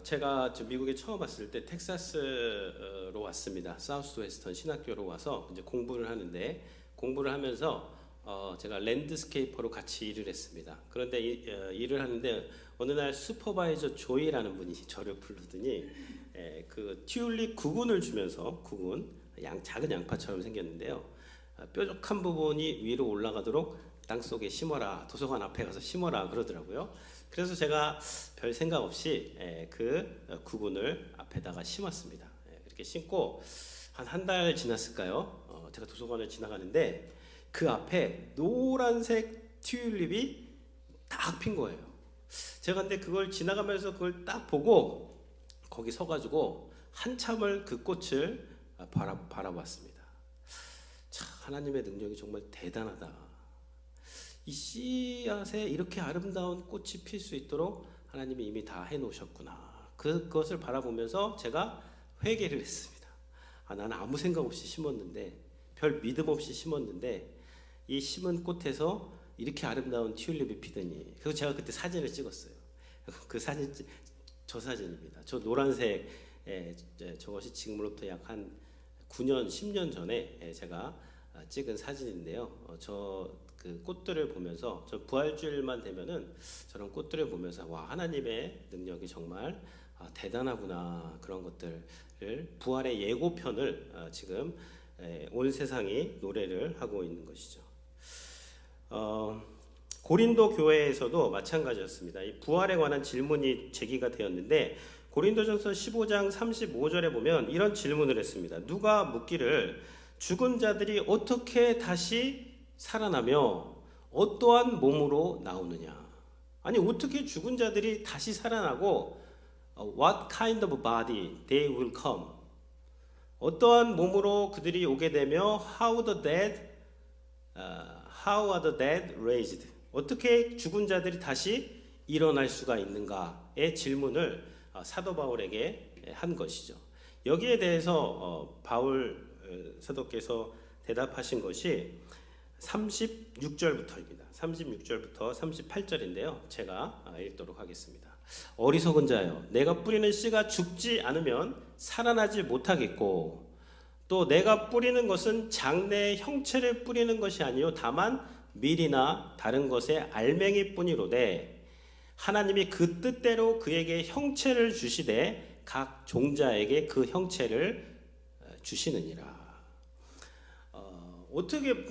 제가 미국에 처음 왔을 때 텍사스로 왔습니다. 사우스 웨스턴 신학교로 와서 이제 공부를 하는데, 공부를 하면서 제가 랜드스케이퍼로 같이 일을 했습니다. 그런데 일을 하는데 어느 날 슈퍼바이저 조이라는 분이 저를 부르더니 그 튤립 구근을 주면서, 구근 작은 양파처럼 생겼는데요, 뾰족한 부분이 위로 올라가도록 땅속에 심어라, 도서관 앞에 가서 심어라 그러더라고요. 그래서 제가 별 생각 없이 그 구근을 앞에다가 심었습니다. 이렇게 심고 한 달 지났을까요? 제가 도서관을 지나가는데 그 앞에 노란색 튤립이 딱 핀 거예요. 제가 근데 그걸 지나가면서 그걸 딱 보고 거기 서가지고 한참을 그 꽃을 바라봤습니다. 참, 하나님의 능력이 정말 대단하다. 이 씨앗에 이렇게 아름다운 꽃이 필 수 있도록 하나님이 이미 다 해놓으셨구나. 그것을 바라보면서 제가 회개를 했습니다. 나는 아무 생각 없이 심었는데, 별 믿음 없이 심었는데, 이 심은 꽃에서 이렇게 아름다운 튤립이 피더니. 그래서 제가 그때 사진을 찍었어요. 그 사진, 저 사진입니다. 저 노란색, 저것이 지금으로부터 약 한 9년, 10년 전에 제가 찍은 사진인데요. 그 꽃들을 보면서, 저 부활주일만 되면은 저런 꽃들을 보면서 와, 하나님의 능력이 정말 대단하구나, 그런 것들을, 부활의 예고편을 지금 온 세상이 노래를 하고 있는 것이죠. 고린도 교회에서도 마찬가지였습니다. 이 부활에 관한 질문이 제기가 되었는데, 고린도전서 15장 35절에 보면 이런 질문을 했습니다. 누가 묻기를 죽은 자들이 어떻게 다시 살아나며 어떠한 몸으로 나오느냐. 아니, 어떻게 죽은 자들이 다시 살아나고 what kind of body they will come, 어떠한 몸으로 그들이 오게 되며 how are the dead raised, 어떻게 죽은 자들이 다시 일어날 수가 있는가의 질문을 사도 바울에게 한 것이죠. 여기에 대해서 바울 사도께서 대답하신 것이 36절부터입니다. 36절부터 38절인데요. 제가 읽도록 하겠습니다. 어리석은 자여, 내가 뿌리는 씨가 죽지 않으면 살아나지 못하겠고, 또 내가 뿌리는 것은 장래의 형체를 뿌리는 것이 아니요 다만 밀이나 다른 것의 알맹이 뿐이로되, 하나님이 그 뜻대로 그에게 형체를 주시되 각 종자에게 그 형체를 주시느니라.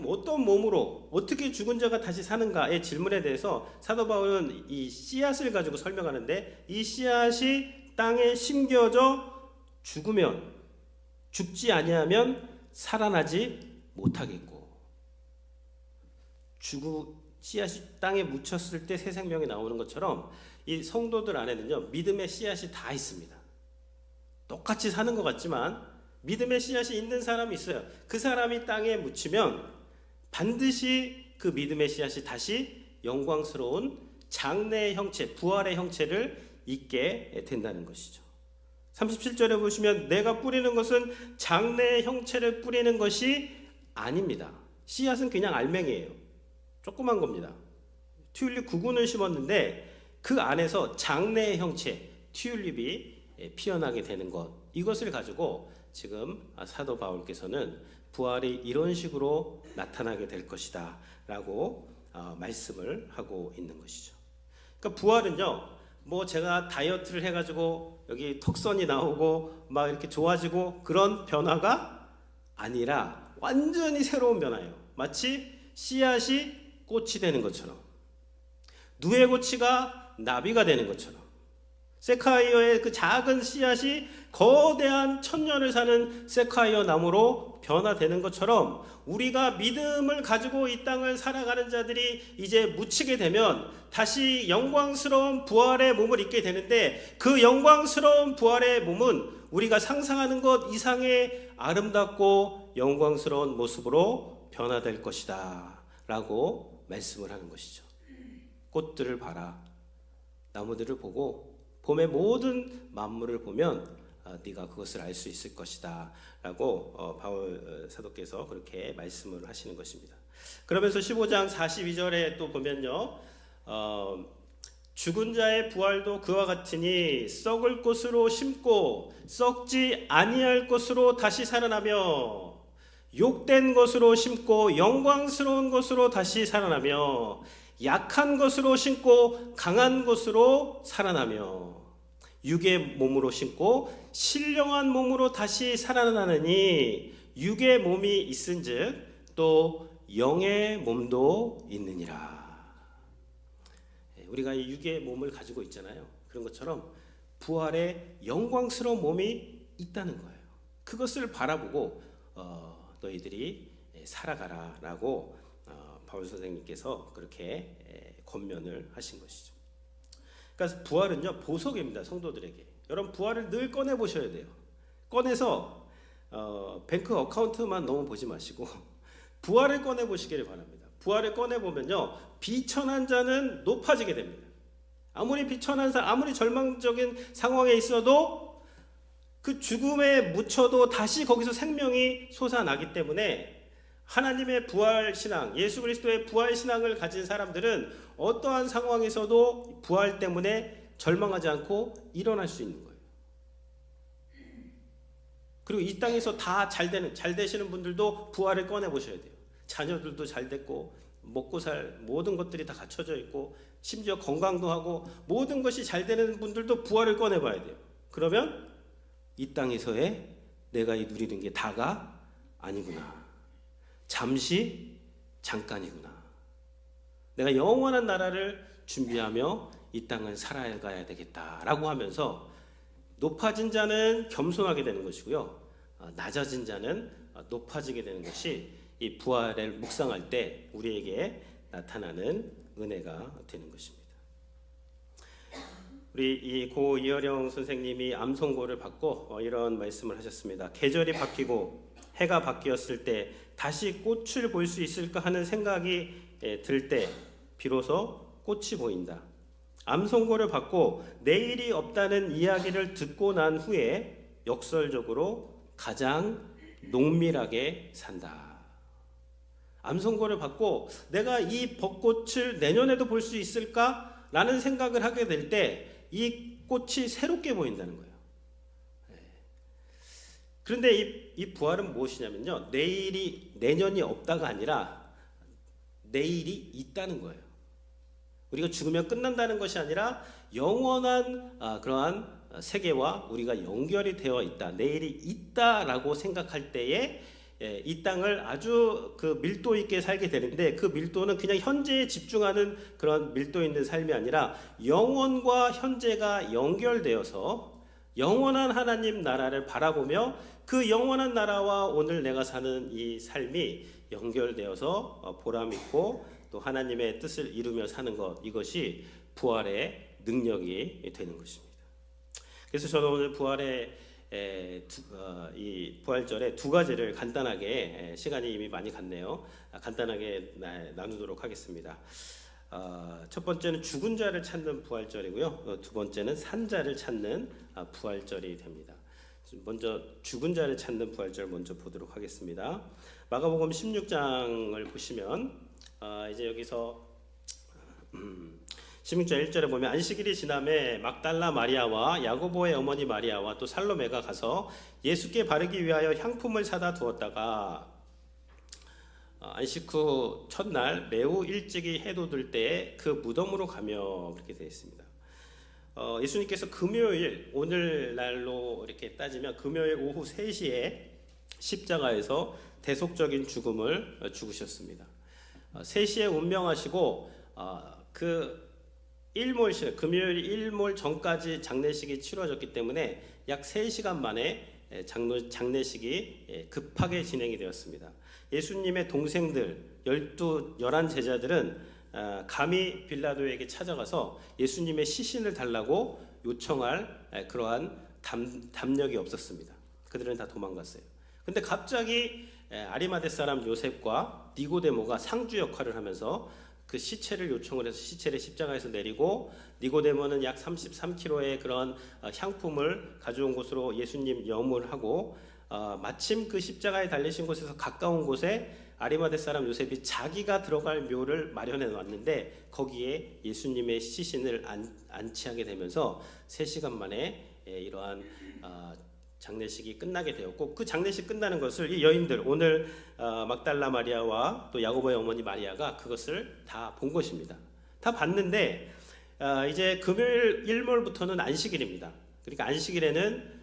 어떤 몸으로 어떻게 죽은 자가 다시 사는가의 질문에 대해서 사도 바울은 이 씨앗을 가지고 설명하는데, 이 씨앗이 땅에 심겨져 죽지 아니하면 살아나지 못하겠고, 씨앗이 땅에 묻혔을 때 새 생명이 나오는 것처럼 이 성도들 안에는요, 믿음의 씨앗이 다 있습니다. 똑같이 사는 것 같지만 믿음의 씨앗이 있는 사람이 있어요. 그 사람이 땅에 묻히면 반드시 그 믿음의 씨앗이 다시 영광스러운 장래의 형체, 부활의 형체를 잊게 된다는 것이죠. 37절에 보시면 내가 뿌리는 것은 장래의 형체를 뿌리는 것이 아닙니다. 씨앗은 그냥 알맹이에요. 조그만 겁니다. 튤립 구근을 심었는데 그 안에서 장래의 형체, 튤립이 피어나게 되는 것, 이것을 가지고 지금 사도 바울께서는 부활이 이런 식으로 나타나게 될 것이다 라고 말씀을 하고 있는 것이죠. 그러니까 부활은요, 뭐 제가 다이어트를 해가지고 여기 턱선이 나오고 막 이렇게 좋아지고 그런 변화가 아니라 완전히 새로운 변화예요. 마치 씨앗이 꽃이 되는 것처럼, 누에 고치가 나비가 되는 것처럼, 세카이어의 그 작은 씨앗이 거대한 천년을 사는 세카이어 나무로 변화되는 것처럼, 우리가 믿음을 가지고 이 땅을 살아가는 자들이 이제 묻히게 되면 다시 영광스러운 부활의 몸을 입게 되는데, 그 영광스러운 부활의 몸은 우리가 상상하는 것 이상의 아름답고 영광스러운 모습으로 변화될 것이다 라고 말씀을 하는 것이죠. 꽃들을 봐라, 나무들을 보고 봄의 모든 만물을 보면 네가 그것을 알 수 있을 것이다 라고 바울 사도께서 그렇게 말씀을 하시는 것입니다. 그러면서 15장 42절에 또 보면요, 죽은 자의 부활도 그와 같으니 썩을 것으로 심고 썩지 아니할 것으로 다시 살아나며 욕된 것으로 심고 영광스러운 것으로 다시 살아나며 약한 것으로 심고 강한 것으로 살아나며 육의 몸으로 심고 신령한 몸으로 다시 살아나느니 육의 몸이 있은즉 또 영의 몸도 있느니라. 우리가 이 육의 몸을 가지고 있잖아요. 그런 것처럼 부활의 영광스러운 몸이 있다는 거예요. 그것을 바라보고 너희들이 살아가라라고 바울 선생님께서 그렇게 권면을 하신 것이죠. 그러니까 부활은요 보석입니다. 성도들에게. 여러분 부활을 늘 꺼내 보셔야 돼요. 꺼내서 뱅크 어카운트만 너무 보지 마시고 부활을 꺼내 보시기를 바랍니다. 부활을 꺼내 보면요 비천한 자는 높아지게 됩니다. 아무리 비천한 사람, 아무리 절망적인 상황에 있어도 그 죽음에 묻혀도 다시 거기서 생명이 솟아나기 때문에 하나님의 부활 신앙, 예수 그리스도의 부활 신앙을 가진 사람들은 어떠한 상황에서도 부활 때문에 절망하지 않고 일어날 수 있는 거예요. 그리고 이 땅에서 다 잘 되시는 분들도 부활을 꺼내 보셔야 돼요. 자녀들도 잘 됐고 먹고 살 모든 것들이 다 갖춰져 있고 심지어 건강도 하고 모든 것이 잘 되는 분들도 부활을 꺼내 봐야 돼요. 그러면 이 땅에서의 내가 누리는 게 다가 아니구나. 잠시 잠깐이구나. 내가 영원한 나라를 준비하며 이 땅을 살아가야 되겠다라고 하면서 높아진 자는 겸손하게 되는 것이고요. 낮아진 자는 높아지게 되는 것이 이 부활을 묵상할 때 우리에게 나타나는 은혜가 되는 것입니다. 우리 이 고 이어령 선생님이 암송고를 받고 이런 말씀을 하셨습니다. 계절이 바뀌고 해가 바뀌었을 때 다시 꽃을 볼 수 있을까 하는 생각이 들 때 비로소 꽃이 보인다. 암송고를 받고 내일이 없다는 이야기를 듣고 난 후에 역설적으로 가장 농밀하게 산다. 암송고를 받고 내가 이 벚꽃을 내년에도 볼 수 있을까라는 생각을 하게 될 때 이 꽃이 새롭게 보인다는 거예요. 그런데 이 부활은 무엇이냐면요. 내년이 없다가 아니라 내일이 있다는 거예요. 우리가 죽으면 끝난다는 것이 아니라 영원한 그러한 세계와 우리가 연결이 되어 있다. 내일이 있다라고 생각할 때에 이 땅을 아주 그 밀도 있게 살게 되는데 그 밀도는 그냥 현재에 집중하는 그런 밀도 있는 삶이 아니라 영원과 현재가 연결되어서 영원한 하나님 나라를 바라보며 그 영원한 나라와 오늘 내가 사는 이 삶이 연결되어서 보람 있고 또 하나님의 뜻을 이루며 사는 것, 이것이 부활의 능력이 되는 것입니다. 그래서 저는 오늘 이 부활절에 두 가지를 간단하게, 시간이 이미 많이 갔네요. 간단하게 나누도록 하겠습니다. 첫 번째는 죽은 자를 찾는 부활절이고요. 두 번째는 산 자를 찾는 부활절이 됩니다. 먼저 죽은 자를 찾는 부활절 먼저 보도록 하겠습니다. 마가복음 16장을 보시면 이제 여기서 16절 1절에 보면 안식일이 지남에 막달라 마리아와 야고보의 어머니 마리아와 또 살로메가 가서 예수께 바르기 위하여 향품을 사다 두었다가 안식 후 첫날 매우 일찍이 해도 들 때에 그 무덤으로 가며 그렇게 되어 있습니다. 예수님께서 금요일, 오늘날로 이렇게 따지면 금요일 오후 3시에 십자가에서 대속적인 죽음을 죽으셨습니다. 3시에 운명하시고 그 일몰식, 금요일 일몰 전까지 장례식이 치러졌기 때문에 약 3시간 만에 장례식이 급하게 진행이 되었습니다. 예수님의 동생들 11 제자들은 감히 빌라도에게 찾아가서 예수님의 시신을 달라고 요청할 그러한 담력이 없었습니다. 그들은 다 도망갔어요. 근데 갑자기 아리마대 사람 요셉과 니고데모가 상주 역할을 하면서 그 시체를 요청을 해서 시체를 십자가에서 내리고 니고데모는 약 33kg의 그런 향품을 가져온 곳으로 예수님 염을 하고 마침 그 십자가에 달리신 곳에서 가까운 곳에 아리마대 사람 요셉이 자기가 들어갈 묘를 마련해 놨는데 거기에 예수님의 시신을 안치하게 되면서 3시간 만에 이러한 장례식이 끝나게 되었고, 그 장례식 끝나는 것을 이 여인들, 오늘 막달라 마리아와 또 야고보의 어머니 마리아가 그것을 다 본 것입니다. 다 봤는데 이제 금요일 일몰부터는 안식일입니다. 그러니까 안식일에는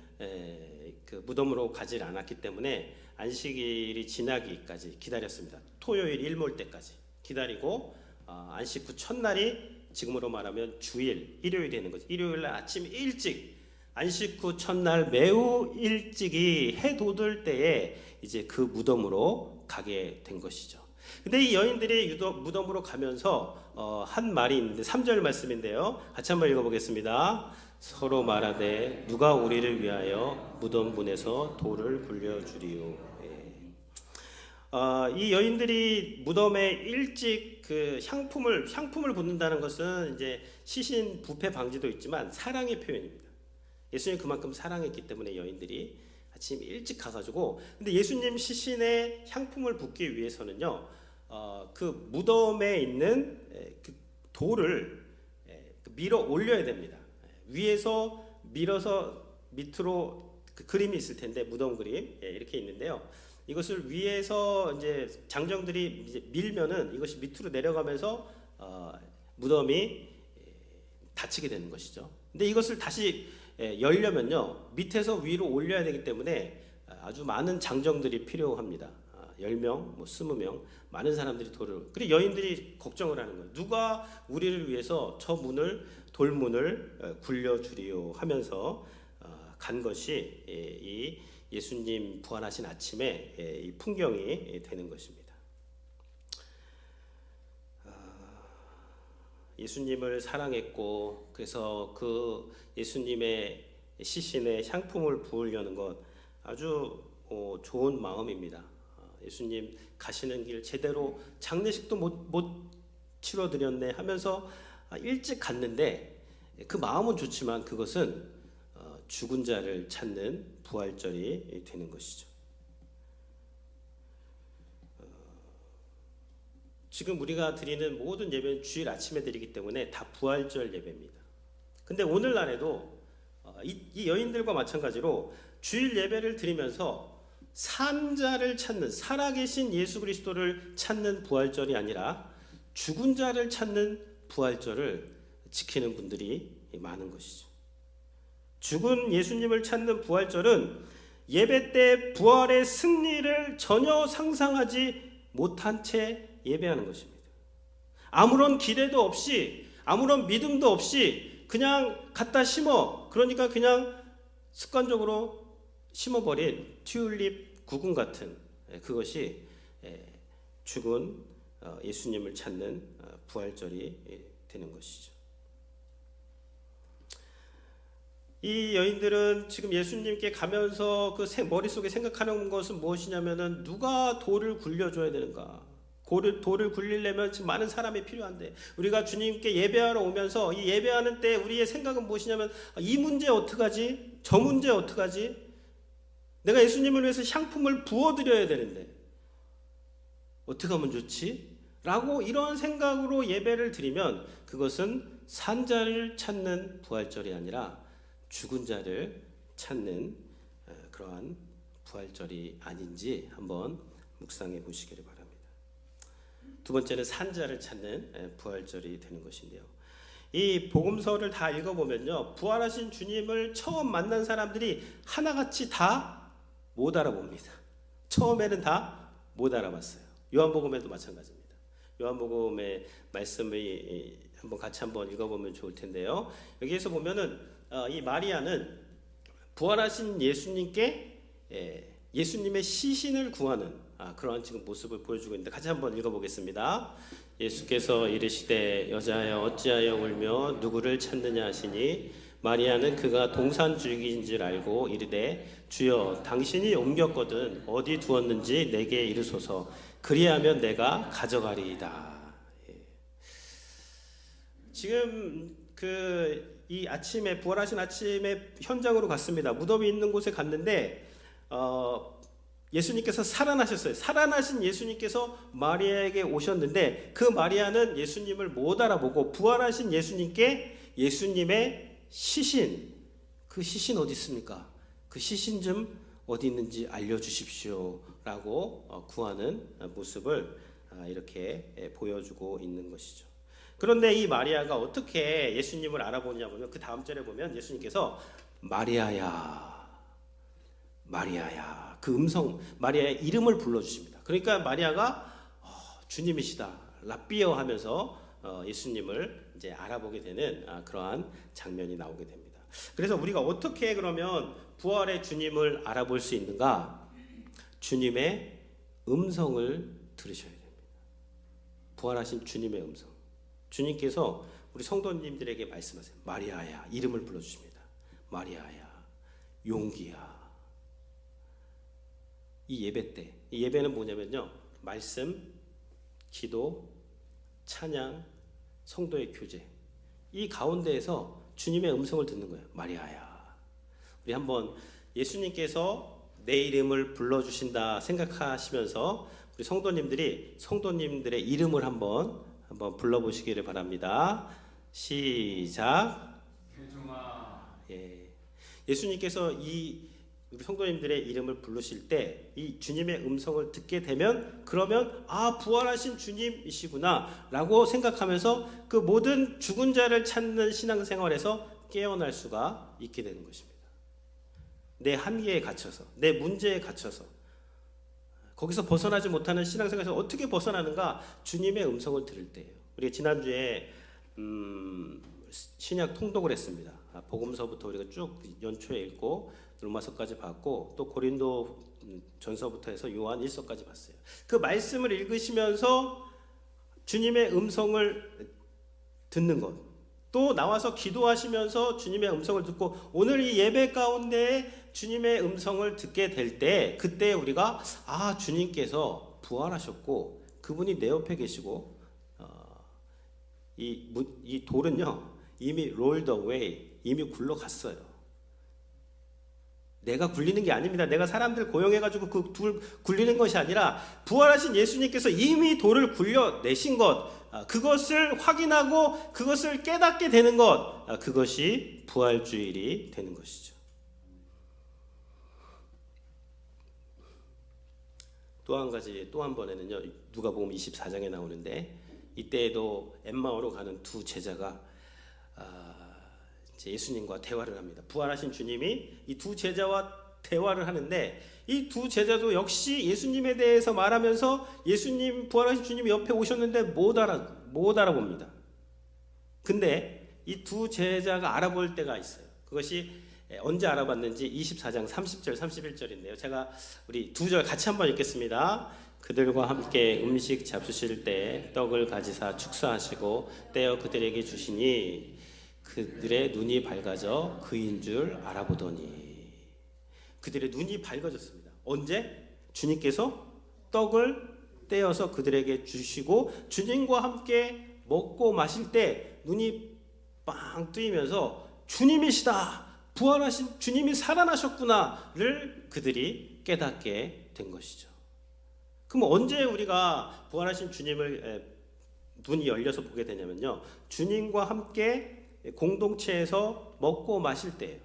그 무덤으로 가지 않았기 때문에 안식일이 지나기까지 기다렸습니다. 토요일 일몰 때까지 기다리고 안식 후 첫날이 지금으로 말하면 주일, 일요일이 되는 거죠. 일요일 날 아침 일찍, 안식 후 첫날 매우 일찍이 해 돋을 때에 이제 그 무덤으로 가게 된 것이죠. 근데 이 여인들이 무덤으로 가면서 한 말이 있는데 3절 말씀인데요. 같이 한번 읽어보겠습니다. 서로 말하되 누가 우리를 위하여 무덤분에서 돌을 굴려주리요. 이 여인들이 무덤에 일찍 그 향품을 붓는다는 것은 이제 시신 부패 방지도 있지만 사랑의 표현입니다. 예수님 그만큼 사랑했기 때문에 여인들이 아침 일찍 가가지고, 근데 예수님 시신에 향품을 붓기 위해서는요, 그 무덤에 있는 그 돌을 밀어 올려야 됩니다. 위에서 밀어서 밑으로 그 그림이 있을 텐데, 무덤 그림 이렇게 있는데요. 이것을 위에서 이제 장정들이 이제 밀면은 이것이 밑으로 내려가면서 무덤이 닫히게 되는 것이죠. 근데 이것을 다시 열려면요, 밑에서 위로 올려야 되기 때문에 아주 많은 장정들이 필요합니다. 10명, 20명, 많은 사람들이 그리고 여인들이 걱정을 하는 거예요. 누가 우리를 위해서 저 돌문을 굴려주리요 하면서 간 것이 이 예수님 부활하신 아침에 이 풍경이 되는 것입니다. 예수님을 사랑했고, 그래서 그 예수님의 시신에 향품을 부으려는 것 아주 좋은 마음입니다. 예수님 가시는 길 제대로 장례식도 못 치러드렸네 하면서 일찍 갔는데, 그 마음은 좋지만 그것은 죽은 자를 찾는 부활절이 되는 것이죠. 지금 우리가 드리는 모든 예배는 주일 아침에 드리기 때문에 다 부활절 예배입니다. 근데 오늘날에도 이 여인들과 마찬가지로 주일 예배를 드리면서 산자를 찾는, 살아계신 예수 그리스도를 찾는 부활절이 아니라 죽은 자를 찾는 부활절을 지키는 분들이 많은 것이죠. 죽은 예수님을 찾는 부활절은 예배 때 부활의 승리를 전혀 상상하지 못한 채 예배하는 것입니다. 아무런 기대도 없이, 아무런 믿음도 없이 그냥 갖다 심어, 그러니까 그냥 습관적으로 심어버린 튤립 구근 같은 그것이 죽은 예수님을 찾는 부활절이 되는 것이죠. 이 여인들은 지금 예수님께 가면서 그 머릿속에 생각하는 것은 무엇이냐면은 누가 돌을 굴려줘야 되는가. 돌을 굴리려면 지금 많은 사람이 필요한데, 우리가 주님께 예배하러 오면서 이 예배하는 때 우리의 생각은 무엇이냐면, 이 문제 어떡하지? 저 문제 어떡하지? 내가 예수님을 위해서 향품을 부어드려야 되는데 어떻게 하면 좋지? 라고 이런 생각으로 예배를 드리면 그것은 산자를 찾는 부활절이 아니라 죽은 자를 찾는 그러한 부활절이 아닌지 한번 묵상해 보시기를 바랍니다. 두 번째는 산자를 찾는 부활절이 되는 것인데요. 이 복음서를 다 읽어보면요, 부활하신 주님을 처음 만난 사람들이 하나같이 다 못 알아봅니다. 처음에는 다 못 알아봤어요. 요한복음에도 마찬가지입니다. 요한복음의 말씀을 한번 읽어보면 좋을 텐데요. 여기에서 보면은 이 마리아는 부활하신 예수님께 예수님의 시신을 구하는 그러한 지금 모습을 보여주고 있는데, 같이 한번 읽어보겠습니다. 예수께서 이르시되 여자여 어찌하여 울며 누구를 찾느냐 하시니, 마리아는 그가 동산주기인 줄 알고 이르되 주여 당신이 옮겼거든 어디 두었는지 내게 이르소서, 그리하면 내가 가져가리이다. 지금 이 아침에, 부활하신 아침에 현장으로 갔습니다. 무덤이 있는 곳에 갔는데 예수님께서 살아나셨어요. 살아나신 예수님께서 마리아에게 오셨는데 그 마리아는 예수님을 못 알아보고 부활하신 예수님께 예수님의 시신, 그 시신 어디 있습니까? 그 시신 좀 어디 있는지 알려주십시오 라고 구하는 모습을 이렇게 보여주고 있는 것이죠. 그런데 이 마리아가 어떻게 예수님을 알아보냐 보면 그 다음 절에 보면 예수님께서 마리아야, 마리아야, 그 음성, 마리아의 이름을 불러주십니다. 그러니까 마리아가 주님이시다, 라삐어 하면서 예수님을 이제 알아보게 되는 그러한 장면이 나오게 됩니다. 그래서 우리가 어떻게 그러면 부활의 주님을 알아볼 수 있는가? 주님의 음성을 들으셔야 됩니다. 부활하신 주님의 음성. 주님께서 우리 성도님들에게 말씀하세요. 마리아야, 이름을 불러주십니다. 마리아야, 용기야. 이 예배 때, 이 예배는 뭐냐면요, 말씀, 기도, 찬양, 성도의 교제, 이 가운데에서 주님의 음성을 듣는 거예요. 마리아야. 우리 한번 예수님께서 내 이름을 불러주신다 생각하시면서 우리 성도님들이 성도님들의 이름을 한번 불러보시기를 바랍니다. 시작. 예. 예수님께서 이 우리 성도님들의 이름을 부르실 때 이 주님의 음성을 듣게 되면 그러면 부활하신 주님이시구나 라고 생각하면서 그 모든 죽은 자를 찾는 신앙생활에서 깨어날 수가 있게 되는 것입니다. 내 한계에 갇혀서, 내 문제에 갇혀서 거기서 벗어나지 못하는 신앙생활에서 어떻게 벗어나는가? 주님의 음성을 들을 때예요. 우리가 지난주에 신약 통독을 했습니다. 복음서부터 우리가 쭉 연초에 읽고 로마서까지 봤고 또 고린도 전서부터 해서 요한 1서까지 봤어요. 그 말씀을 읽으시면서 주님의 음성을 듣는 것, 또 나와서 기도하시면서 주님의 음성을 듣고 오늘 이 예배 가운데 주님의 음성을 듣게 될 때 그때 우리가 주님께서 부활하셨고 그분이 내 옆에 계시고 이 돌은요 이미 rolled away, 이미 굴러갔어요. 내가 굴리는 게 아닙니다. 내가 사람들 고용해가지고 그 돌 굴리는 것이 아니라 부활하신 예수님께서 이미 돌을 굴려내신 것, 그것을 확인하고 그것을 깨닫게 되는 것, 그것이 부활주일이 되는 것이죠. 또 한 가지, 또 한 번에는요, 누가복음 24장에 나오는데 이때에도 엠마오로 가는 두 제자가 예수님과 대화를 합니다. 부활하신 주님이 이 두 제자와 대화를 하는데 이 두 제자도 역시 예수님에 대해서 말하면서 예수님, 부활하신 주님이 옆에 오셨는데 못 알아봅니다. 근데 이 두 제자가 알아볼 때가 있어요. 그것이 언제 알아봤는지 24장 30절 31절인데요. 제가 우리 두 절 같이 한번 읽겠습니다. 그들과 함께 음식 잡수실 때 떡을 가지사 축사하시고 떼어 그들에게 주시니 그들의 눈이 밝아져 그인 줄 알아보더니. 그들의 눈이 밝아졌습니다. 언제? 주님께서 떡을 떼어서 그들에게 주시고 주님과 함께 먹고 마실 때 눈이 빵 뜨이면서 주님이시다, 부활하신 주님이 살아나셨구나를 그들이 깨닫게 된 것이죠. 그럼 언제 우리가 부활하신 주님을 눈이 열려서 보게 되냐면요, 주님과 함께 공동체에서 먹고 마실 때예요.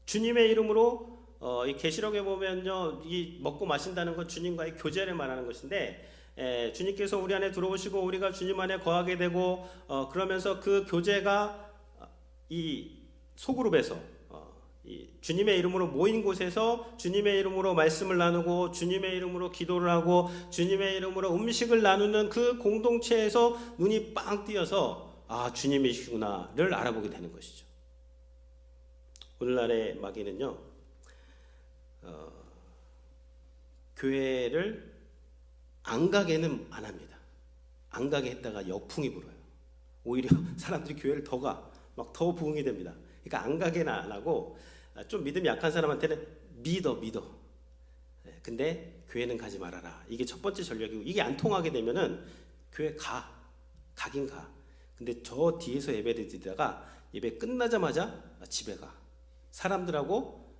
주님의 이름으로 이 계시록에 보면요, 이 먹고 마신다는 건 주님과의 교제를 말하는 것인데 주님께서 우리 안에 들어오시고 우리가 주님 안에 거하게 되고 그러면서 그 교제가 이 소그룹에서 이 주님의 이름으로 모인 곳에서 주님의 이름으로 말씀을 나누고 주님의 이름으로 기도를 하고 주님의 이름으로 음식을 나누는 그 공동체에서 눈이 빵 띄어서 주님이시구나를 알아보게 되는 것이죠. 오늘날의 마귀는요, 교회를 안 가게는 안 합니다. 안 가게 했다가 역풍이 불어요. 오히려 사람들이 교회를 막 더 부흥이 됩니다. 그러니까 안 가게는 안 하고 좀 믿음이 약한 사람한테는 믿어. 근데 교회는 가지 말아라. 이게 첫 번째 전략이고, 이게 안 통하게 되면은 교회 가긴 가. 근데 저 뒤에서 예배를 드리다가 예배 끝나자마자 집에 가. 사람들하고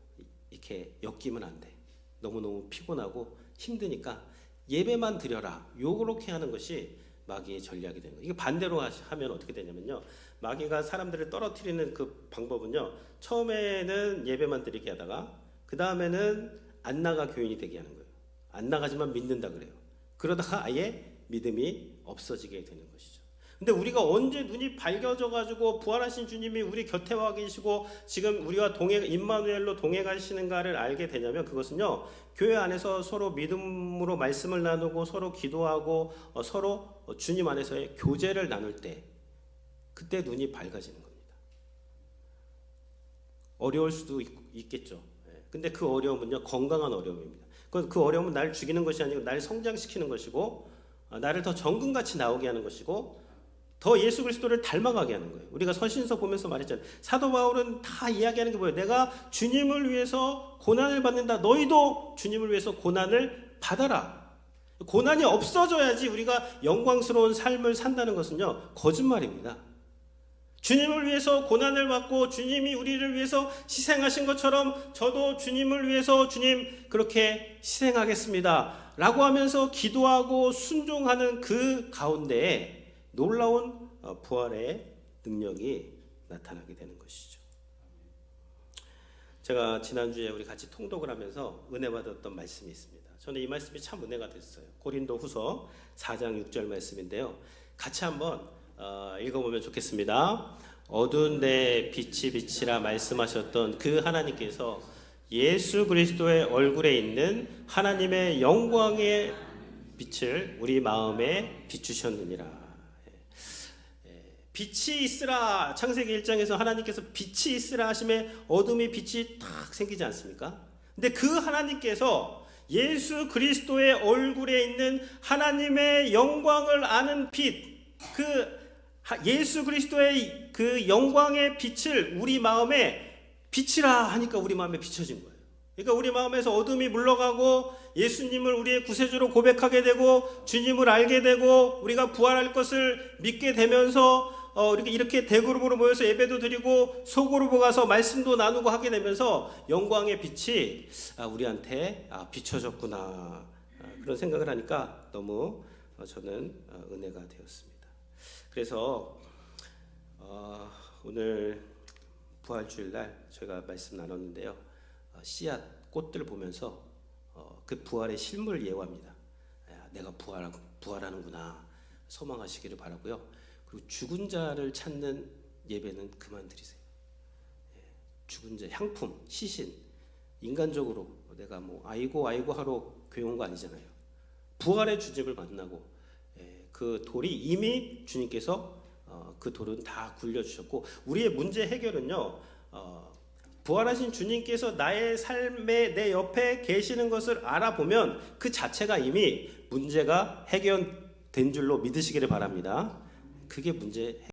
이렇게 엮이면 안 돼. 너무너무 피곤하고 힘드니까 예배만 드려라. 요렇게 하는 것이 마귀의 전략이 되는 거예요. 이게 반대로 하면 어떻게 되냐면요. 마귀가 사람들을 떨어뜨리는 그 방법은요. 처음에는 예배만 드리게 하다가 그 다음에는 안 나가 교인이 되게 하는 거예요. 안 나가지만 믿는다 그래요. 그러다가 아예 믿음이 없어지게 되는 것이죠. 근데 우리가 언제 눈이 밝아져 가지고 부활하신 주님이 우리 곁에 와 계시고 지금 우리와 임마누엘로 동행 하시는가를 알게 되냐면 그것은요. 교회 안에서 서로 믿음으로 말씀을 나누고 서로 기도하고 서로 주님 안에서의 교제를 나눌 때 그때 눈이 밝아지는 겁니다. 어려울 수도 있겠죠. 근데 그 어려움은요. 건강한 어려움입니다. 그 어려움은 나를 죽이는 것이 아니고 나를 성장시키는 것이고 나를 더 정금같이 나오게 하는 것이고 더 예수 그리스도를 닮아가게 하는 거예요. 우리가 서신서 보면서 말했잖아요. 사도 바울은 다 이야기하는 게 뭐예요? 내가 주님을 위해서 고난을 받는다. 너희도 주님을 위해서 고난을 받아라. 고난이 없어져야지 우리가 영광스러운 삶을 산다는 것은요. 거짓말입니다. 주님을 위해서 고난을 받고 주님이 우리를 위해서 희생하신 것처럼 저도 주님을 위해서 주님 그렇게 희생하겠습니다. 라고 하면서 기도하고 순종하는 그 가운데에 놀라운 부활의 능력이 나타나게 되는 것이죠. 제가 지난주에 우리 같이 통독을 하면서 은혜 받았던 말씀이 있습니다. 저는 이 말씀이 참 은혜가 됐어요. 고린도 후서 4장 6절 말씀인데요. 같이 한번 읽어보면 좋겠습니다. 어두운 데 빛이 빛이라 말씀하셨던 그 하나님께서 예수 그리스도의 얼굴에 있는 하나님의 영광의 빛을 우리 마음에 비추셨느니라. 빛이 있으라. 창세기 1장에서 하나님께서 빛이 있으라 하심에 어둠이 빛이 탁 생기지 않습니까? 근데 그 하나님께서 예수 그리스도의 얼굴에 있는 하나님의 영광을 아는 빛, 그 예수 그리스도의 그 영광의 빛을 우리 마음에 비치라 하니까 우리 마음에 비춰진 거예요. 그러니까 우리 마음에서 어둠이 물러가고 예수님을 우리의 구세주로 고백하게 되고 주님을 알게 되고 우리가 부활할 것을 믿게 되면서 이렇게 대그룹으로 모여서 예배도 드리고 소그룹으로 가서 말씀도 나누고 하게 되면서 영광의 빛이 우리한테 비춰졌구나 그런 생각을 하니까 너무 저는 은혜가 되었습니다. 그래서 오늘 부활주일날 저희가 말씀 나눴는데요. 씨앗 꽃들 보면서 그 부활의 실물 예화입니다. 내가 부활하는구나 소망하시기를 바라고요. 그리고 죽은 자를 찾는 예배는 그만 드리세요. 죽은 자 향품, 시신 인간적으로 내가 아이고 하러 교회 온 거 아니잖아요. 부활의 주님을 만나고 그 돌이 이미 주님께서 그 돌은 다 굴려주셨고 우리의 문제 해결은요. 부활하신 주님께서 나의 삶에 내 옆에 계시는 것을 알아보면 그 자체가 이미 문제가 해결된 줄로 믿으시기를 바랍니다. 그게 문제